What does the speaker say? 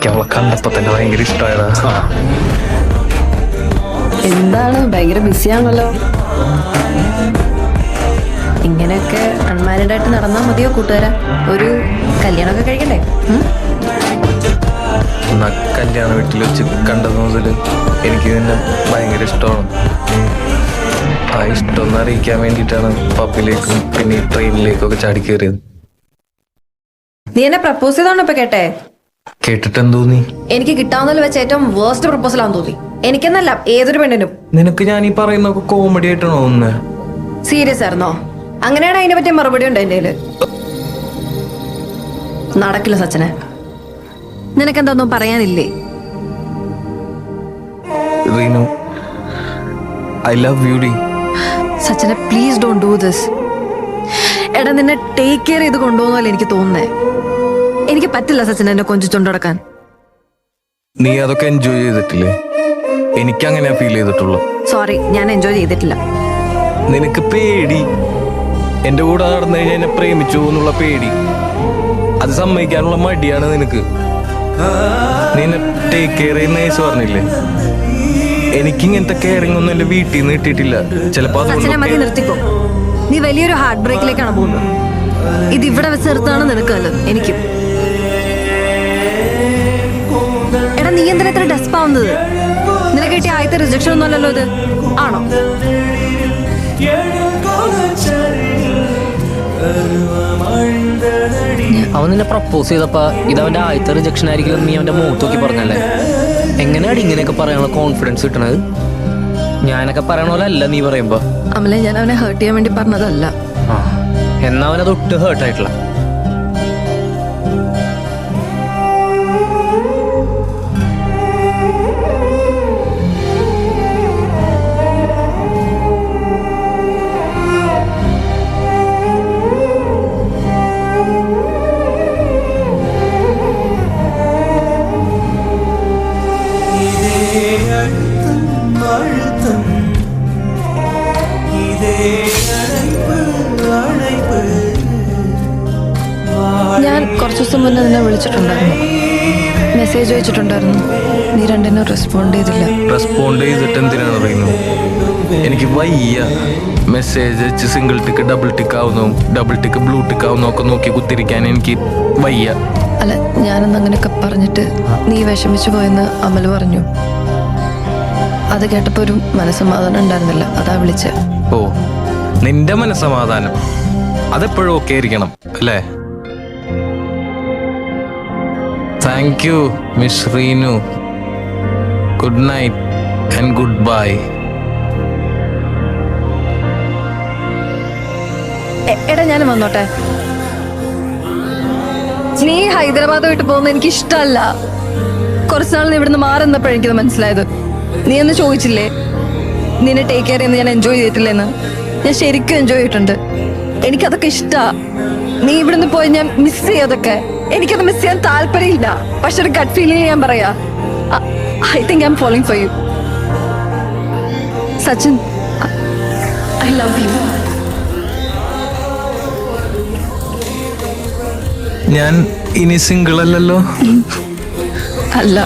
എനിക്ക് അവളെ കണ്ടപ്പോ തന്നെ ഭയങ്കര ഇഷ്ടമായതാ. എന്താണ് ഭയങ്കര ബിസിയാണല്ലോ. ഇങ്ങനെയൊക്കെ അൺമാരീഡ് ആയിട്ട് നടന്നാൽ മതിയോ കൂട്ടുകാരാ? ഒരു കല്യാണമൊക്കെ കഴിക്കണ്ടേ? എന്നാ കല്യാണ വീട്ടിൽ വെച്ച് കണ്ടത് മുതൽ എനിക്ക് തന്നെ ഭയങ്കര ഇഷ്ടമാണ്. ആ ഇഷ്ടം ഒന്ന് അറിയിക്കാൻ വേണ്ടിയിട്ടാണ് പബ്ബിലേക്കും പിന്നെ ട്രെയിനിലേക്കും ഒക്കെ ചാടി കയറിയത്. നീ എന്നെ പ്രപ്പോസ് ചെയ്തോണ്ട് ഇപ്പൊ കേട്ടെ? കേട്ടിട്ട് എന്ത് തോന്നി? എനിക്ക് കിട്ടാവുന്നതിൽ വെച്ച് ഏറ്റവും വേർസ്റ്റ് പ്രപ്പോസൽ ആണെന്ന് തോന്നി. എനിക്കെന്നല്ല, ഏതൊരു പെണ്ണിനും. നിനക്ക് ഞാൻ ഈ പറയുന്നൊക്കെ കോമഡി ആയിട്ടാണോ തോന്നുന്നത്? സീരിയസ് ആയിരുന്നോ? അങ്ങനെയാണ് അതിനെ പറ്റിയ മറുപടി ഉണ്ട് എന്റെ കയ്യില്. നടക്കില്ല സച്ചിനെ. നിനക്കെന്തൊന്നും പറയാനില്ലേ? റീനു, ഐ ലവ് യു ഡി. സച്ചിനെ പ്ലീസ് ഡോണ്ട് ഡു ദിസ്. എടാ, നിന്നെ ടേക്ക് കെയർ ചെയ്ത് കൊണ്ടുപോകുന്നല്ലേ എനിക്ക് തോന്നുന്നേ. എനിക്ക് പറ്റില്ല സച്ചിൻ എന്നെ കൊഞ്ചിച്ചോണ്ടടക്കാൻ. നീ അതൊക്കെ എൻജോയ് ചെയ്തിട്ടില്ലേ? എനിക്കങ്ങനെ ഫീൽ ചെയ്തിട്ടുള്ളൂ. സോറി, ഞാൻ എൻജോയ് ചെയ്തിട്ടില്ല. നിനക്ക് പേടി, എന്റെ കൂടെ നടന്നു കഴിഞ്ഞാൽ എന്നെ പ്രേമിച്ചു എന്നുള്ള പേടി, അത് സമ്മതിക്കാനുള്ള മടിയാണ് നിനക്ക്. നീ എന്നെ ടേക്ക് കെയർ ചെയ്യുന്ന കേസ് പറഞ്ഞില്ലേ? എനിക്കിങ്ങനത്തെ കെയറിംഗ് ഒന്നും എന്റെ വീട്ടിൽ നിന്ന് കിട്ടിയിട്ടില്ല. ചിലപ്പോ സച്ചിനെ മതി, നിർത്തിക്കോ. നീ വലിയൊരു ഹാർട്ട് ബ്രേക്കിലേക്കാണ് പോകുന്നത്. ഇത് ഇവിടെ വെച്ച് നിർത്താണ് നിനക്കല്ലോ എനിക്കും. എടാ, നീ എന്തിനാ ഇത്ര ഡെസ്പ് ആവുന്നത്? നിനക്ക് കിട്ടിയ ആദ്യത്തെ റിജക്ഷൻ ഒന്നും അല്ലല്ലോ ഇത്, ആണോ? അവൻ നിന്നെ പ്രപ്പോസ് ചെയ്തപ്പോ ഇത് അവന്റെ ആദ്യത്തെ റിജക്ഷൻ ആയിരിക്കില്ല നീ അവന്റെ മുഖത്ത് നോക്കി പറഞ്ഞല്ലേ? എങ്ങനെയാണ് ഇങ്ങനെയൊക്കെ പറയാനുള്ള കോൺഫിഡൻസ് കിട്ടണത്? ഞാനൊക്കെ പറയണ പോലെ അല്ല നീ പറയുമ്പോ. അമലെ, ഞാൻ അവനെ ഹേർട്ട് ചെയ്യാൻ വേണ്ടി പറഞ്ഞതല്ല. എന്നാ അവനത് ഒട്ടും ഹേർട്ടായിട്ടില്ല. ഞാൻ കുറച്ചു ദിവസം മുന്നേ നിന്നെ വിളിച്ചിട്ടുണ്ടായിരുന്നു, മെസ്സേജ് അയച്ചിട്ടുണ്ടായിരുന്നു. നീ രണ്ടിനും റെസ്പോണ്ട് ചെയ്തില്ല. റെസ്പോണ്ട് ചെയ്തിട്ട് എന്തിനാണ് പറയുന്നത്? എനിക്ക് വയ്യ. മെസ്സേജ് അയച്ച് സിംഗിൾ ടിക്ക് ഡബിൾ ടിക്ക് ആവുന്നതും ഡബിൾ ടിക്ക് ബ്ലൂ ടിക്ക് ആവുന്നതും ഒക്കെ നോക്കി കുത്തിരിക്കാൻ എനിക്ക് വയ്യ. അല്ല, ഞാനന്ന് അങ്ങനെയൊക്കെ പറഞ്ഞിട്ട് നീ വിഷമിച്ചു പോയെന്ന് അമൽ പറഞ്ഞു. അത് കേട്ടപ്പോ ഒരു മനസ്സമാധാനം ഉണ്ടായിരുന്നില്ല, അതാ വിളിച്ചേ. ഓ, നിന്റെ മനസ്സമാധാനം അതെപ്പോഴും ഓക്കെ ആയിരിക്കണം അല്ലേ? Thank you miss Reenu. Good night and good bye. എടാ, ഞാൻ വന്നോട്ടെ? നീ ഹൈദരാബാദ് വിട്ട് പോകുന്ന എനിക്ക് ഇഷ്ടമല്ല. കുറച്ചുനാൾ നീ ഇവിടുന്ന് മാറി നിന്നപ്പോഴാണ് എനിക്കത് മനസ്സിലായത്. നീ എന്ന് ചോദിച്ചില്ലേ നിന്നെ ടേക്ക് കെയർ ചെയ്യുന്നത് ഞാൻ എൻജോയ് ചെയ്തിട്ടില്ലെന്ന്? ഞാൻ ശരിക്കും എൻജോയ് ചെയ്തിട്ടുണ്ട്. എനിക്കതൊക്കെ ഇഷ്ടാ. നീ ഇവിടുന്ന് പോയി ഞാൻ മിസ് ചെയ്യതൊക്കെ. എനിക്കത് മിസ് ചെയ്യാൻ താല്പര്യമില്ല. പക്ഷെ ഒരു ഗട്ട് ഫീലിംഗ് ഞാൻ പറയാ, I think I M following for you. Sachin, I love U. ഞാൻ ഇനി സിംഗിൾ അല്ലല്ലോ? അല്ല.